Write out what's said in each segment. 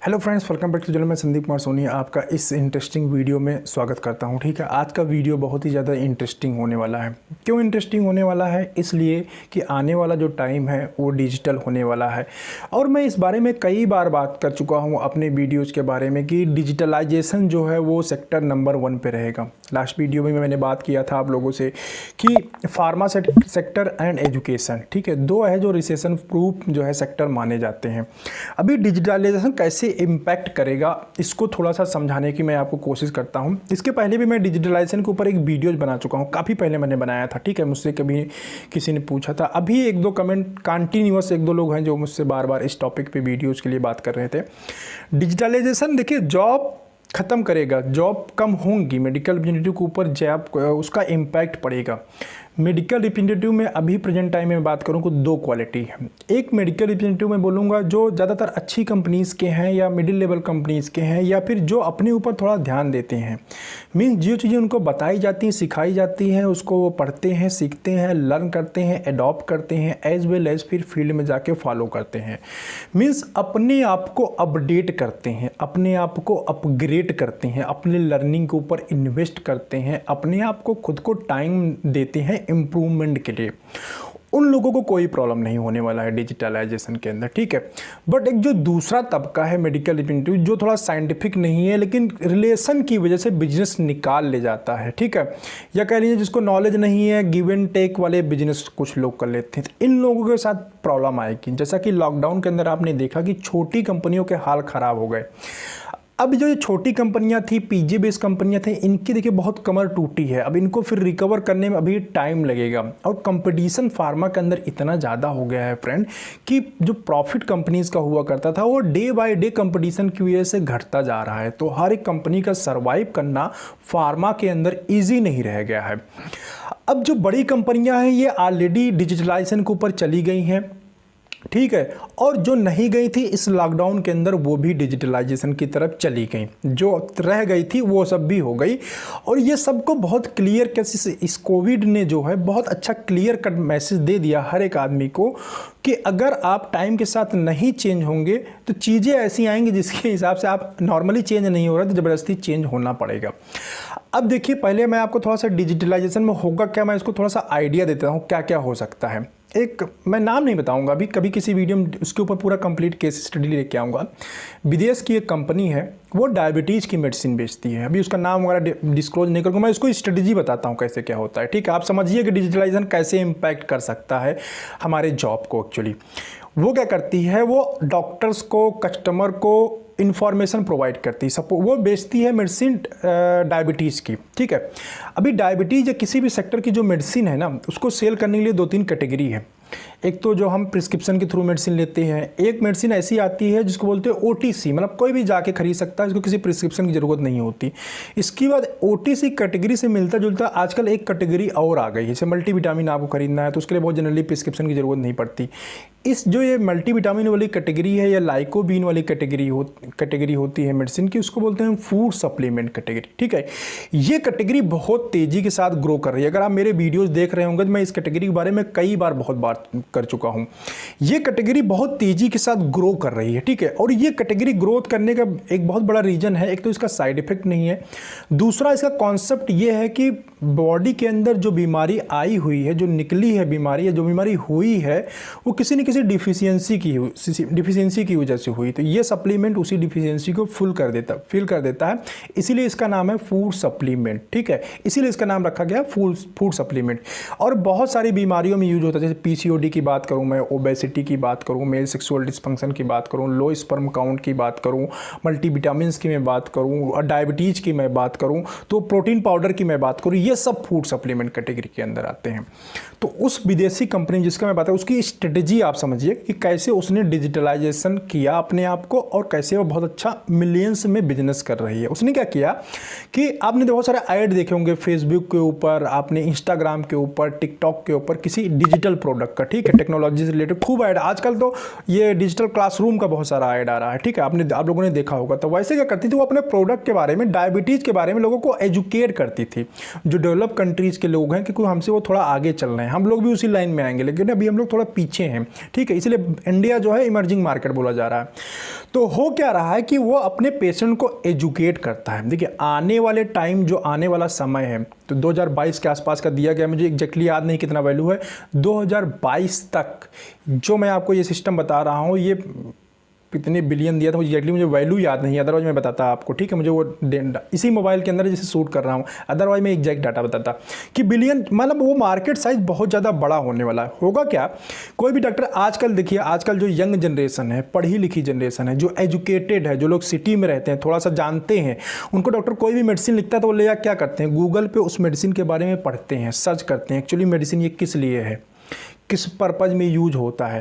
Hello friends, welcome back to channel. मैं संदीप कुमार सोनी आपका इस इंटरेस्टिंग वीडियो में स्वागत करता हूं। ठीक है, आज का वीडियो बहुत ही ज़्यादा इंटरेस्टिंग होने वाला है। क्यों इंटरेस्टिंग होने वाला है? इसलिए कि आने वाला जो टाइम है वो डिजिटल होने वाला है और मैं इस बारे में कई बार बात कर चुका हूं अपने वीडियोज़ के बारे में कि डिजिटलाइजेशन जो है वो सेक्टर नंबर 1 पे रहेगा। लास्ट वीडियो में मैंने बात किया था आप लोगों से कि फार्मा सेक्टर एंड एजुकेशन, ठीक है, दो है जो रिसेशन प्रूफ जो है सेक्टर माने जाते हैं। अभी डिजिटलाइजेशन कैसे इम्पैक्ट करेगा इसको थोड़ा सा समझाने की मैं आपको कोशिश करता हूं। इसके पहले भी मैं डिजिटलाइजेशन के ऊपर एक वीडियो बना चुका हूं, काफ़ी पहले मैंने बनाया था। ठीक है, मुझसे कभी किसी ने पूछा था, अभी एक दो कमेंट कंटिन्यूअस एक दो लोग हैं जो मुझसे बार बार इस टॉपिक पे वीडियोज़ के लिए बात कर रहे थे। डिजिटलाइजेशन देखिए जॉब ख़त्म करेगा, जॉब कम होंगी, मेडिकल रिप्रेजेंटेटिव के ऊपर जॉब उसका इम्पैक्ट पड़ेगा। मेडिकल रिप्रेजेंटेटिव में अभी प्रेजेंट टाइम में बात करूं तो दो क्वालिटी है। एक मेडिकल रिप्रेजेंटेटिव में बोलूँगा जो ज़्यादातर अच्छी कंपनीज़ के हैं या मिडिल लेवल कंपनीज़ के हैं या फिर जो अपने ऊपर थोड़ा ध्यान देते हैं। मीन्स जो चीज़ें उनको बताई जाती हैं, सिखाई जाती हैं, उसको वो पढ़ते हैं, सीखते हैं, लर्न करते हैं, एडॉप्ट करते हैं, एज वेल एज फिर फील्ड में जाके फॉलो करते हैं। मीन्स अपने आप को अपडेट करते हैं, अपने आप को अपग्रेड करते हैं, अपने लर्निंग के ऊपर इन्वेस्ट करते हैं, अपने आप को खुद को टाइम देते हैं इम्प्रूवमेंट के लिए। उन लोगों को कोई प्रॉब्लम नहीं होने वाला है डिजिटलाइजेशन के अंदर। ठीक है, बट एक जो दूसरा तबका है मेडिकल रिप्रेजेंटेटिव जो थोड़ा साइंटिफिक नहीं है लेकिन रिलेशन की वजह से बिजनेस निकाल ले जाता है। ठीक है, या कह लीजिए जिसको नॉलेज नहीं है, गिव एंड टेक वाले बिजनेस कुछ लोग कर लेते हैं, तो इन लोगों के साथ प्रॉब्लम आएगी। जैसा कि लॉकडाउन के अंदर आपने देखा कि छोटी कंपनियों के हाल ख़राब हो गए। अब जो ये छोटी कंपनियां थी, पीजे बेस्ड कंपनियां थी, इनकी देखिए बहुत कमर टूटी है। अब इनको फिर रिकवर करने में अभी टाइम लगेगा और कंपटीशन फार्मा के अंदर इतना ज़्यादा हो गया है फ्रेंड कि जो प्रॉफिट कंपनीज का हुआ करता था वो डे बाय डे कंपटीशन की वजह से घटता जा रहा है। तो हर एक कंपनी का सर्वाइव करना फार्मा के अंदर ईजी नहीं रह गया है। अब जो बड़ी कंपनियाँ हैं ये ऑलरेडी डिजिटलाइजेशन के ऊपर चली गई हैं, ठीक है, और जो नहीं गई थी इस लॉकडाउन के अंदर वो भी डिजिटलाइजेशन की तरफ चली गई, जो रह गई थी वो सब भी हो गई। और ये सबको बहुत क्लियर कैसे इस कोविड ने जो है बहुत अच्छा क्लियर कट मैसेज दे दिया हर एक आदमी को कि अगर आप टाइम के साथ नहीं चेंज होंगे तो चीज़ें ऐसी आएंगी जिसके हिसाब से आप नॉर्मली चेंज नहीं हो रहा तो ज़बरदस्ती चेंज होना पड़ेगा। अब देखिए, पहले मैं आपको थोड़ा सा डिजिटलाइजेशन में होगा क्या, मैं इसको थोड़ा सा आइडिया देता हूँ क्या क्या हो सकता है। एक मैं नाम नहीं बताऊंगा अभी, कभी किसी वीडियो में उसके ऊपर पूरा कंप्लीट केस स्टडी लेके आऊँगा। विदेश की एक कंपनी है, वो डायबिटीज़ की मेडिसिन बेचती है। अभी उसका नाम वगैरह डिस्क्लोज नहीं करूँगा, मैं उसको स्ट्रेटजी बताता हूँ कैसे क्या होता है। ठीक है, आप समझिए कि डिजिटलाइजेशन कैसे इम्पैक्ट कर सकता है हमारे जॉब को। एक्चुअली वो क्या करती है, वो डॉक्टर्स को, कस्टमर को इन्फॉर्मेशन प्रोवाइड करती है। वो बेचती है मेडिसिन डायबिटीज़ की। ठीक है, अभी डायबिटीज़ या किसी भी सेक्टर की जो मेडिसिन है ना, उसको सेल करने के लिए 2-3 कैटेगरी है। एक तो जो हम प्रिस्क्रिप्शन के थ्रू मेडिसिन लेते हैं, एक मेडिसिन ऐसी आती है जिसको बोलते हैं ओटीसी, मतलब कोई भी जाके खरीद सकता है, इसको किसी प्रिस्क्रिप्शन की ज़रूरत नहीं होती। इसके बाद ओटीसी कैटेगरी से मिलता जुलता आजकल एक कैटेगरी और आ गई है, जैसे मल्टीविटामिन आपको खरीदना है तो उसके लिए बहुत जनरली प्रिस्क्रिप्शन की ज़रूरत नहीं पड़ती। इस जो ये मल्टीविटामिन वाली कैटेगरी है या लाइकोबीन वाली कैटेगरी होती है मेडिसिन की, उसको बोलते हैं फूड सप्लीमेंट कैटेगरी। ठीक है, ये कैटेगरी बहुत तेज़ी के साथ ग्रो कर रही है। अगर आप मेरे वीडियोस देख रहे होंगे तो मैं इस कैटेगरी के बारे में कई बार बहुत बार कर चुका हूँ। ये कैटेगरी बहुत तेज़ी के साथ ग्रो कर रही है। ठीक है, और ये कैटेगरी ग्रोथ करने का एक बहुत बड़ा रीज़न है, एक तो इसका साइड इफेक्ट नहीं है, दूसरा इसका कॉन्सेप्ट ये है कि बॉडी के अंदर जो बीमारी आई हुई है, जो निकली है बीमारी या जो बीमारी हुई है, वो किसी न किसी डिफिशियंसी की वजह से हुई। तो ये सप्लीमेंट उसी डिफिशियंसी को फिल कर देता है, इसीलिए इसका नाम है फूड सप्लीमेंट। ठीक है, इसीलिए इसका नाम रखा गया फूड सप्लीमेंट। और बहुत सारी बीमारियों में यूज होता है, जैसे पीसीओडी की बात करूँ मैं, ओबेसिटी की बात करूँ, मेल सेक्सुअल डिस्फंक्शन की बात करूँ, लो स्पर्म काउंट की बात करूँ, मल्टीविटामिन्स की मैं बात करूँ और डायबिटीज़ की मैं बात करूँ, तो प्रोटीन पाउडर की मैं बात करूँ, ये सब फूड सप्लीमेंट कैटेगरी के अंदर आते हैं। तो उस विदेशी कंपनी जिसका मैं बात करूँ, उसकी स्ट्रेटजी आप समझिए कि कैसे उसने डिजिटलाइजेशन किया अपने आप को और कैसे वो बहुत अच्छा मिलियंस में बिजनेस कर रही है। उसने क्या किया कि आपने बहुत सारे ऐड देखे होंगे फेसबुक के ऊपर, आपने इंस्टाग्राम के ऊपर, टिकटॉक के ऊपर किसी डिजिटल प्रोडक्ट का। ठीक है, के टेक्नोलॉजी से रिलेटेड खूब ऐड, आजकल तो ये डिजिटल क्लासरूम का बहुत सारा ऐड आ रहा है, ठीक है, आप लोगों ने देखा होगा। तो वैसे क्या करती थी वो अपने प्रोडक्ट के बारे में, डायबिटीज़ के बारे में लोगों को एजुकेट करती थी। जो डेवलप कंट्रीज़ के लोग हैं, क्योंकि हमसे वो थोड़ा आगे चल रहे हैं, हम लोग भी उसी लाइन में आएंगे, लेकिन अभी हम लोग थोड़ा पीछे हैं, ठीक है, इसलिए इंडिया जो है इमर्जिंग मार्केट बोला जा रहा है। तो हो क्या रहा है कि वो अपने पेशेंट को एजुकेट करता है। देखिए आने वाले टाइम, जो आने वाला समय है, तो 2022 के आसपास का दिया गया, मुझे एग्जैक्टली याद नहीं कितना वैल्यू है, 2022 तक जो मैं आपको ये सिस्टम बता रहा हूँ, ये कितने बिलियन दिया था एग्जैक्टली मुझे वैल्यू याद नहीं है, अदरवाइज मैं बताता आपको, ठीक है, मुझे वो इसी मोबाइल के अंदर जैसे शूट कर रहा हूँ, अदरवाइज मैं एग्जैक्ट डाटा बताता कि बिलियन, मतलब वो मार्केट साइज बहुत ज़्यादा बड़ा होने वाला है। होगा क्या, कोई भी डॉक्टर आजकल देखिए, आजकल जो यंग जनरेशन है, पढ़ी लिखी जनरेशन है, जो एजुकेटेड है, जो लोग सिटी में रहते हैं, थोड़ा सा जानते हैं, उनको डॉक्टर कोई भी मेडिसिन लिखता है तो वो ले क्या करते हैं, गूगल पे उस मेडिसिन के बारे में पढ़ते हैं, सर्च करते हैं एक्चुअली मेडिसिन ये किस लिए है, किस पर्पज में यूज होता है।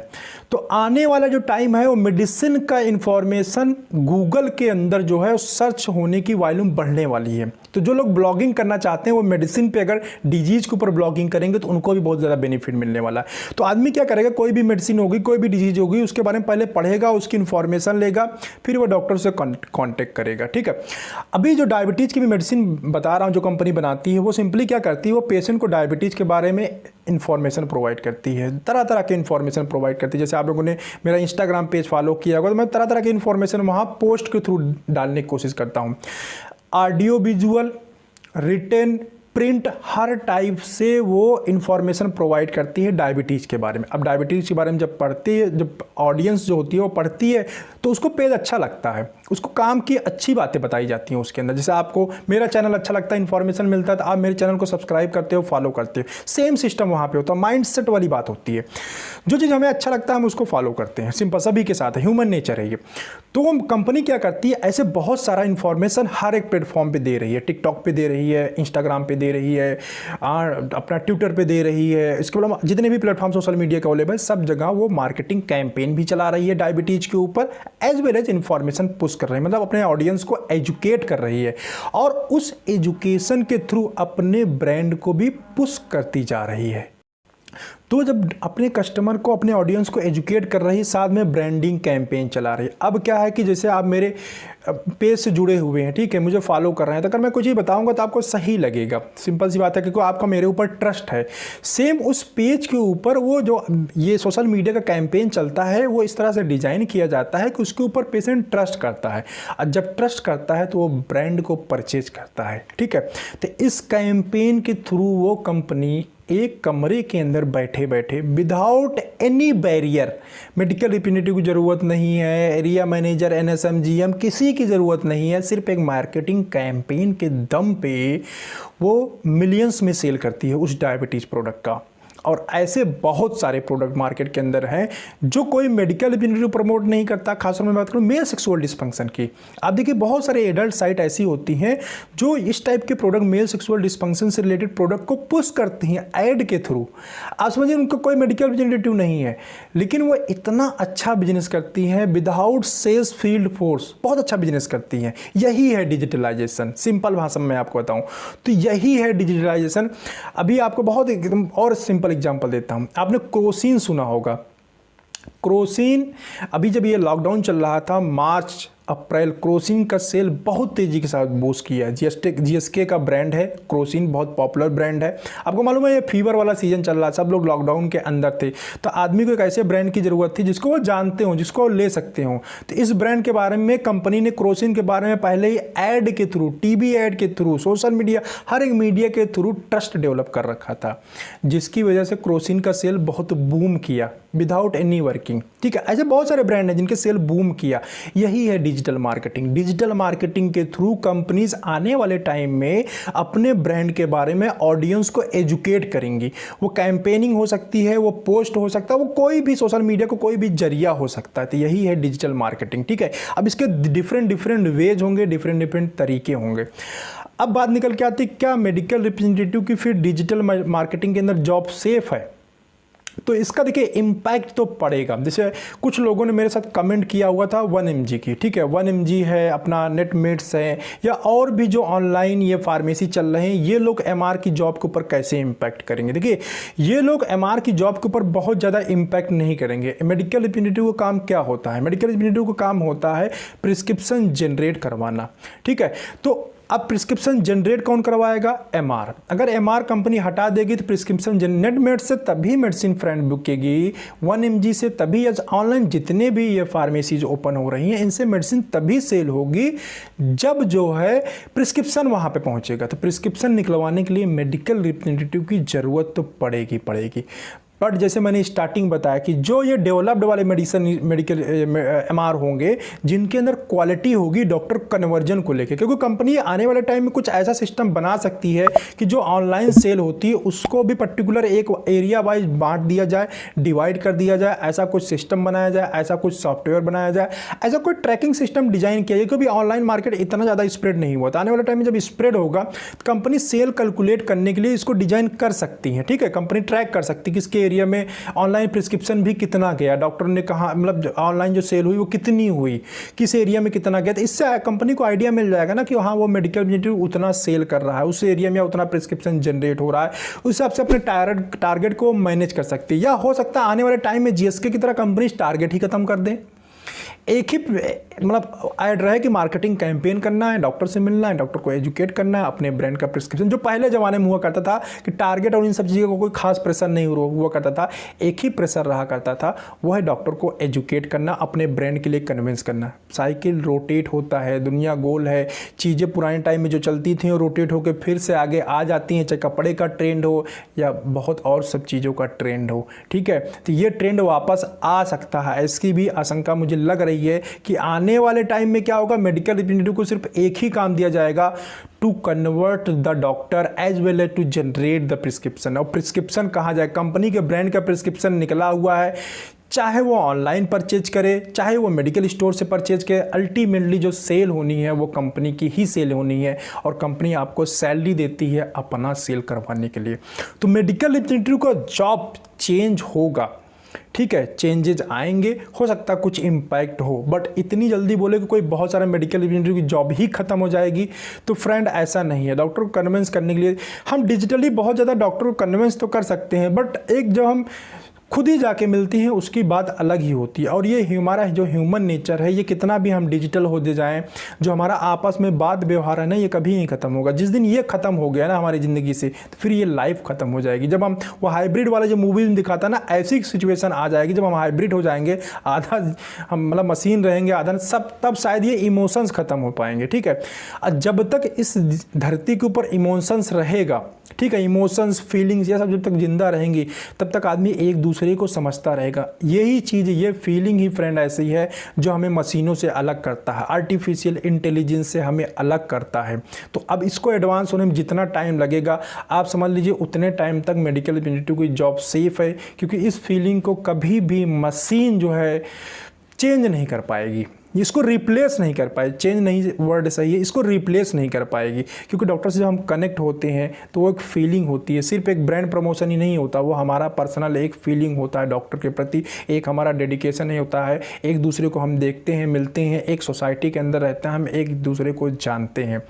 तो आने वाला जो टाइम है वो मेडिसिन का इंफॉर्मेशन गूगल के अंदर जो है सर्च होने की वॉल्यूम बढ़ने वाली है। तो जो लोग ब्लॉगिंग करना चाहते हैं वो मेडिसिन पे अगर डिजीज के ऊपर ब्लॉगिंग करेंगे तो उनको भी बहुत ज़्यादा बेनिफिट मिलने वाला है। तो आदमी क्या करेगा, कोई भी मेडिसिन होगी, कोई भी डिजीज होगी, उसके बारे में पहले पढ़ेगा, उसकी इन्फॉर्मेशन लेगा, फिर वो डॉक्टर से कॉन्टेक्ट करेगा, ठीक है। अभी जो डायबिटीज़ की भी मेडिसिन बता रहा हूँ जो कंपनी बनाती है, वो सिंपली क्या करती है, वो पेशेंट को डायबिटीज़ के बारे में इन्फॉर्मेशन प्रोवाइड करती है, तरह तरह के इन्फॉर्मेशन प्रोवाइड करती है। जैसे आप लोगों ने मेरा इंस्टाग्राम पेज फॉलो किया होगा तो मैं तरह तरह की इन्फॉर्मेशन वहाँ पोस्ट के थ्रू डालने की कोशिश करता हूँ। ऑडियो, विजुअल, रिटन, प्रिंट, हर टाइप से वो इन्फॉर्मेशन प्रोवाइड करती है डायबिटीज़ के बारे में। अब डायबिटीज़ के बारे में जब पढ़ती है, जब ऑडियंस जो होती है वो पढ़ती है तो उसको पेज अच्छा लगता है, उसको काम की अच्छी बातें बताई जाती हैं उसके अंदर। जैसे आपको मेरा चैनल अच्छा लगता है, इन्फॉर्मेशन मिलता है, तो आप मेरे चैनल को सब्सक्राइब करते हो, फॉलो करते हो, सेम सिस्टम वहाँ पे होता है। माइंडसेट वाली बात होती है, जो चीज़ हमें अच्छा लगता है हम उसको फॉलो करते हैं, सिंपल, सभी के साथ है, ह्यूमन नेचर है ये। तो कंपनी क्या करती है, ऐसे बहुत सारा इन्फॉर्मेशन हर एक प्लेटफॉर्म पे दे रही है, टिकटॉक पे दे रही है, इंस्टाग्राम पे दे रही है, अपना ट्विटर पे दे रही है, इसके अलावा जितने भी प्लेटफॉर्म सोशल मीडिया के अवेलेबल सब जगह वो मार्केटिंग कैंपेन भी चला रही है डायबिटीज़ के ऊपर, as well as information push कर रही है, मतलब अपने ऑडियंस को एजुकेट कर रही है और उस एजुकेशन के थ्रू अपने ब्रांड को भी पुश करती जा रही है। तो जब अपने कस्टमर को, अपने ऑडियंस को एजुकेट कर रही है, साथ में ब्रांडिंग कैंपेन चला रही है। अब क्या है कि जैसे आप मेरे पेज से जुड़े हुए हैं, ठीक है, मुझे फॉलो कर रहे हैं, तो अगर मैं कुछ ही बताऊंगा तो आपको सही लगेगा, सिंपल सी बात है, क्योंकि आपका मेरे ऊपर ट्रस्ट है। सेम उस पेज के ऊपर वो जो ये सोशल मीडिया का कैंपेन चलता है वो इस तरह से डिज़ाइन किया जाता है कि उसके ऊपर पेशेंट ट्रस्ट करता है, और जब ट्रस्ट करता है तो वो ब्रांड को परचेज करता है, ठीक है। तो इस कैंपेन के थ्रू वो कंपनी एक कमरे के अंदर बैठे बैठे without any barrier, medical representative की ज़रूरत नहीं है, एरिया मैनेजर, एनएसएम, जीएम, किसी की ज़रूरत नहीं है, सिर्फ एक मार्केटिंग कैंपेन के दम पे वो मिलियंस में सेल करती है उस डायबिटीज़ प्रोडक्ट का। और ऐसे बहुत सारे प्रोडक्ट मार्केट के अंदर हैं जो कोई मेडिकल रिप्रेजेंटेटिव प्रमोट नहीं करता। खासकर मैं बात करूँ मेल सेक्सुअल डिस्फंक्शन की, आप देखिए बहुत सारे एडल्ट साइट ऐसी होती हैं जो इस टाइप के प्रोडक्ट, मेल सेक्सुअल डिस्फंक्शन से रिलेटेड प्रोडक्ट को पुश करती हैं ऐड के थ्रू। आप समझिए उनको कोई मेडिकल रिप्रेजेंटेटिव नहीं है, लेकिन वो इतना अच्छा बिजनेस करती हैं विदाउट सेल्स फील्ड फोर्स, बहुत अच्छा बिजनेस करती हैं। यही है डिजिटलाइजेशन, सिंपल भाषा में आपको बताऊँ तो यही है डिजिटलाइजेशन। अभी आपको बहुत एकदम और सिंपल एग्जांपल देता हूं, आपने क्रोसिन सुना होगा। क्रोसिन अभी जब ये लॉकडाउन चल रहा था, मार्च अप्रैल, क्रोसिन का सेल बहुत तेजी के साथ बूस्ट किया है। जीएसके का ब्रांड है क्रोसिन, बहुत पॉपुलर ब्रांड है। आपको मालूम है ये फीवर वाला सीजन चल रहा, सब लोग लॉकडाउन के अंदर थे, तो आदमी को एक ऐसे ब्रांड की जरूरत थी जिसको वो जानते हो, जिसको वो ले सकते हो। तो इस ब्रांड के बारे में कंपनी ने क्रोसिन के बारे में पहले ही ऐड के थ्रू, टीवी ऐड के थ्रू, सोशल मीडिया, हर एक मीडिया के थ्रू ट्रस्ट डेवलप कर रखा था, जिसकी वजह से क्रोसिन का सेल बहुत बूम किया विदाउट एनी वर्किंग, ठीक है। ऐसे बहुत सारे ब्रांड हैं जिनके सेल बूम किया। यही है डिजिटल मार्केटिंग। डिजिटल मार्केटिंग के थ्रू कंपनीज आने वाले टाइम में अपने ब्रांड के बारे में ऑडियंस को एजुकेट करेंगी। वो कैंपेनिंग हो सकती है, वो पोस्ट हो सकता है, वो कोई भी सोशल मीडिया को कोई भी जरिया हो सकता है। तो यही है डिजिटल मार्केटिंग, ठीक है। अब इसके डिफरेंट वेज होंगे, डिफरेंट तरीके होंगे। अब बात निकल के आती, क्या मेडिकल रिप्रेजेंटेटिव की फिर डिजिटल मार्केटिंग के अंदर जॉब सेफ है? तो इसका देखिए इम्पैक्ट तो पड़ेगा। जैसे कुछ लोगों ने मेरे साथ कमेंट किया हुआ था 1 mg की, ठीक है, 1 mg है, अपना नेटमेट्स है, या और भी जो ऑनलाइन ये फार्मेसी चल रहे हैं, ये लोग एमआर की जॉब के ऊपर कैसे इम्पैक्ट करेंगे। देखिए ये लोग एमआर की जॉब के ऊपर बहुत ज़्यादा इम्पैक्ट नहीं करेंगे। मेडिकल रिप्रेजेंटेटिव का काम क्या होता है? मेडिकल रिप्रेजेंटेटिव का काम होता है प्रिस्क्रिप्शन जनरेट करवाना, ठीक है। तो अब प्रिस्क्रिप्शन जनरेट कौन करवाएगा? एमआर। अगर एमआर कंपनी हटा देगी तो प्रिस्क्रिप्शन नेटमेट से तभी मेडिसिन फ्रेंड बुकेगी, 1 mg से तभी, ऑनलाइन जितने भी ये फार्मेसीज ओपन हो रही हैं इनसे मेडिसिन तभी सेल होगी जब जो है प्रिस्क्रिप्शन वहाँ पे पहुँचेगा। तो प्रिस्क्रिप्शन निकलवाने के लिए मेडिकल रिप्रेजेंटेटिव की ज़रूरत तो पड़ेगी। बट जैसे मैंने स्टार्टिंग बताया कि जो ये डेवलप्ड वाले मेडिकल एमआर होंगे जिनके अंदर क्वालिटी होगी डॉक्टर कन्वर्जन को लेके, क्योंकि कंपनी आने वाले टाइम में कुछ ऐसा सिस्टम बना सकती है कि जो ऑनलाइन सेल होती है उसको भी पर्टिकुलर एक एरिया वाइज बांट दिया जाए, डिवाइड कर दिया जाए, ऐसा कुछ सिस्टम बनाया जाए, ऐसा कुछ सॉफ्टवेयर बनाया जाए, ऐसा कोई ट्रैकिंग सिस्टम डिजाइन किया जाए, क्योंकि ऑनलाइन मार्केट इतना ज़्यादा स्प्रेड नहीं हुआ था। आने वाले टाइम में जब स्प्रेड होगा तो कंपनी सेल कैलकुलेट करने के लिए इसको डिजाइन कर सकती है, ठीक है। कंपनी ट्रैक कर सकती है कि इसके एरिया में ऑनलाइन प्रिस्क्रिप्शन भी कितना गया, डॉक्टर ने कहा, मतलब ऑनलाइन जो सेल हुई वो कितनी हुई, किस एरिया में कितना गया। तो इससे कंपनी को आइडिया मिल जाएगा ना कि हाँ वो मेडिकल रिप्रेजेंटेटिव उतना सेल कर रहा है, उस एरिया में उतना प्रिस्क्रिप्शन जनरेट हो रहा है, उस हिसाब से अपने टारगेट को मैनेज कर सकती है। या हो सकता है आने वाले टाइम में जीएसके की तरह कंपनी टारगेट ही खत्म कर दें, एक ही मतलब ऐड रहे कि मार्केटिंग कैंपेन करना है, डॉक्टर से मिलना है, डॉक्टर को एजुकेट करना है, अपने ब्रांड का प्रिस्क्रिप्शन, जो पहले ज़माने में हुआ करता था कि टारगेट और इन सब चीज़ों का कोई खास प्रेशर नहीं हुआ करता था, एक ही प्रेशर रहा करता था, वो है डॉक्टर को एजुकेट करना, अपने ब्रांड के लिए कन्विंस करना। साइकिल रोटेट होता है, दुनिया गोल है, चीज़ें पुराने टाइम में जो चलती थी वो रोटेट होकर फिर से आगे आ जाती हैं, चाहे कपड़े का ट्रेंड हो या बहुत और सब चीज़ों का ट्रेंड हो, ठीक है। तो ये ट्रेंड वापस आ सकता है, इसकी भी आशंका मुझे लग रही है कि आने वाले टाइम में क्या होगा, मेडिकल रिप्रेजेंटेटिव को सिर्फ एक ही काम दिया जाएगा, to convert the doctor as well as to generate the prescription. और प्रिस्क्रिप्शन कहाँ जाए, कंपनी के ब्रांड का प्रिस्क्रिप्शन निकला हुआ है, चाहे वो ऑनलाइन परचेज करे, चाहे वो मेडिकल स्टोर से परचेज करे, अल्टीमेटली जो सेल होनी है वो कंपनी की ही सेल होनी है, और कंपनी आपको सैलरी देती है अपना सेल करवाने के लिए। तो मेडिकल रिप्रेजेंटेटिव का जॉब चेंज होगा, ठीक है, चेंजेज आएंगे, हो सकता है कुछ इम्पैक्ट हो, बट इतनी जल्दी बोले कि कोई बहुत सारा मेडिकल रिप्रेजेंटेटिव की जॉब ही खत्म हो जाएगी तो फ्रेंड ऐसा नहीं है। डॉक्टर को कन्विंस करने के लिए हम डिजिटली बहुत ज़्यादा डॉक्टर को कन्विंस तो कर सकते हैं, बट एक जो हम खुद ही जाके मिलती हैं उसकी बात अलग ही होती है। और ये हमारा जो ह्यूमन नेचर है, ये कितना भी हम डिजिटल हो जाएं, जो हमारा आपस में बात व्यवहार है ना, ये कभी नहीं खत्म होगा। जिस दिन ये खत्म हो गया ना हमारी ज़िंदगी से, तो फिर ये लाइफ खत्म हो जाएगी। जब हम वो हाइब्रिड वाला जो मूवी में दिखाता है ना, ऐसी सिचुएशन आ जाएगी जब हम हाइब्रिड हो जाएंगे, आधा हम मतलब मशीन रहेंगे, आधा सब, तब शायद ये इमोशंस खत्म हो पाएंगे, ठीक है। जब तक इस धरती के ऊपर इमोशंस रहेगा, ठीक है, इमोशंस फीलिंग्स ये सब जब तक जिंदा रहेंगी तब तक आदमी एक दूसरे को समझता रहेगा। यही चीज़, ये फीलिंग ही फ्रेंड ऐसी है जो हमें मशीनों से अलग करता है, आर्टिफिशियल इंटेलिजेंस से हमें अलग करता है। तो अब इसको एडवांस होने में जितना टाइम लगेगा, आप समझ लीजिए उतने टाइम तक मेडिकल रिप्रेजेंटेटिव की जॉब सेफ है, क्योंकि इस फीलिंग को कभी भी मशीन जो है चेंज नहीं कर पाएगी, इसको रिप्लेस नहीं कर पाए, चेंज नहीं वर्ड सही है, इसको रिप्लेस नहीं कर पाएगी। क्योंकि डॉक्टर से जब हम कनेक्ट होते हैं तो वो एक फीलिंग होती है, सिर्फ एक ब्रांड प्रमोशन ही नहीं होता, वो हमारा पर्सनल एक फीलिंग होता है डॉक्टर के प्रति, एक हमारा डेडिकेशन ही होता है। एक दूसरे को हम देखते हैं, मिलते हैं, एक सोसाइटी के अंदर रहते हैं, हम एक दूसरे को जानते हैं,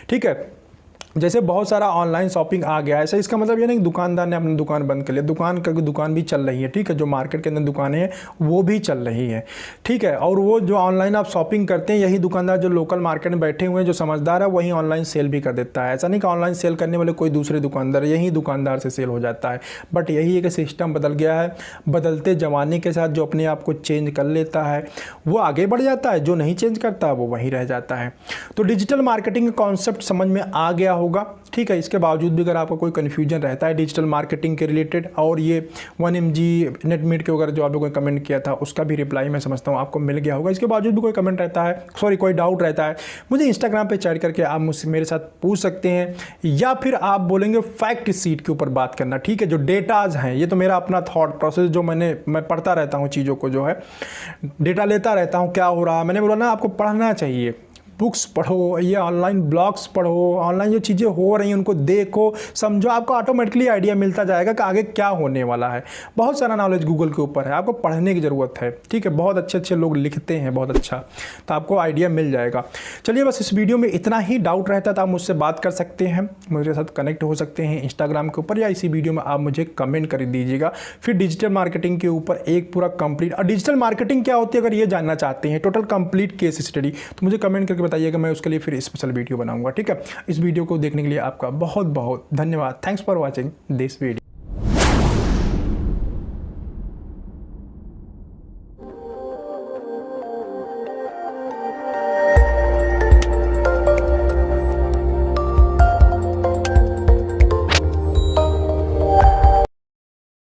ठीक है। जैसे बहुत सारा ऑनलाइन शॉपिंग आ गया है, ऐसा इसका मतलब ये नहीं दुकानदार ने अपनी दुकान बंद कर लिया, दुकान भी चल रही है, ठीक है। जो मार्केट के अंदर दुकानें हैं वो भी चल रही है, ठीक है। और वो जो ऑनलाइन आप शॉपिंग करते हैं, यही दुकानदार जो लोकल मार्केट में बैठे हुए हैं, जो समझदार है, वही ऑनलाइन सेल भी कर देता है। ऐसा नहीं कि ऑनलाइन सेल करने वाले कोई दूसरे दुकानदार, यही दुकानदार से सेल हो जाता है। बट यही एक सिस्टम बदल गया है, बदलते ज़माने के साथ जो अपने आप को चेंज कर लेता है वो आगे बढ़ जाता है, जो नहीं चेंज करता वो वहीं रह जाता है। तो डिजिटल मार्केटिंग का कॉन्सेप्ट समझ में आ गया होगा, ठीक है। इसके बावजूद भी अगर आपको कोई कन्फ्यूजन रहता है डिजिटल मार्केटिंग के रिलेटेड, और ये 1 mg नेटमीट के वगैरह जो आप लोगों ने कमेंट किया था उसका भी रिप्लाई मैं समझता हूँ आपको मिल गया होगा। इसके बावजूद भी कोई कमेंट रहता है, कोई डाउट रहता है, मुझे इंस्टाग्राम पे चैट करके आप मुझसे मेरे साथ पूछ सकते हैं, या फिर आप बोलेंगे फैक्ट सीट के ऊपर बात करना, ठीक है। जो डेटाज हैं, ये तो मेरा अपना थॉट प्रोसेस, जो मैं पढ़ता रहता हूँ चीज़ों को, जो है डेटा लेता रहता हूँ क्या हो रहा है। मैंने बोला ना आपको पढ़ना चाहिए, बुक्स पढ़ो, ये ऑनलाइन ब्लॉग्स पढ़ो, ऑनलाइन जो चीज़ें हो रही हैं उनको देखो, समझो, आपको ऑटोमेटिकली आइडिया मिलता जाएगा कि आगे क्या होने वाला है। बहुत सारा नॉलेज गूगल के ऊपर है, आपको पढ़ने की ज़रूरत है, ठीक है। बहुत अच्छे अच्छे लोग लिखते हैं, बहुत अच्छा, तो आपको आइडिया मिल जाएगा। चलिए बस इस वीडियो में इतना ही। डाउट रहता है तो आप मुझसे बात कर सकते हैं, मेरे साथ कनेक्ट हो सकते हैं इंस्टाग्राम के ऊपर, या इसी वीडियो में आप मुझे कमेंट कर दीजिएगा। फिर डिजिटल मार्केटिंग के ऊपर एक पूरा कंप्लीट, और डिजिटल मार्केटिंग क्या होती है अगर ये जानना चाहते हैं, टोटल कंप्लीट केस स्टडी, तो मुझे कमेंट करके बताइएगा, मैं उसके लिए फिर स्पेशल वीडियो बनाऊंगा, ठीक है। इस वीडियो को देखने के लिए आपका बहुत बहुत धन्यवाद। Thanks for watching this video.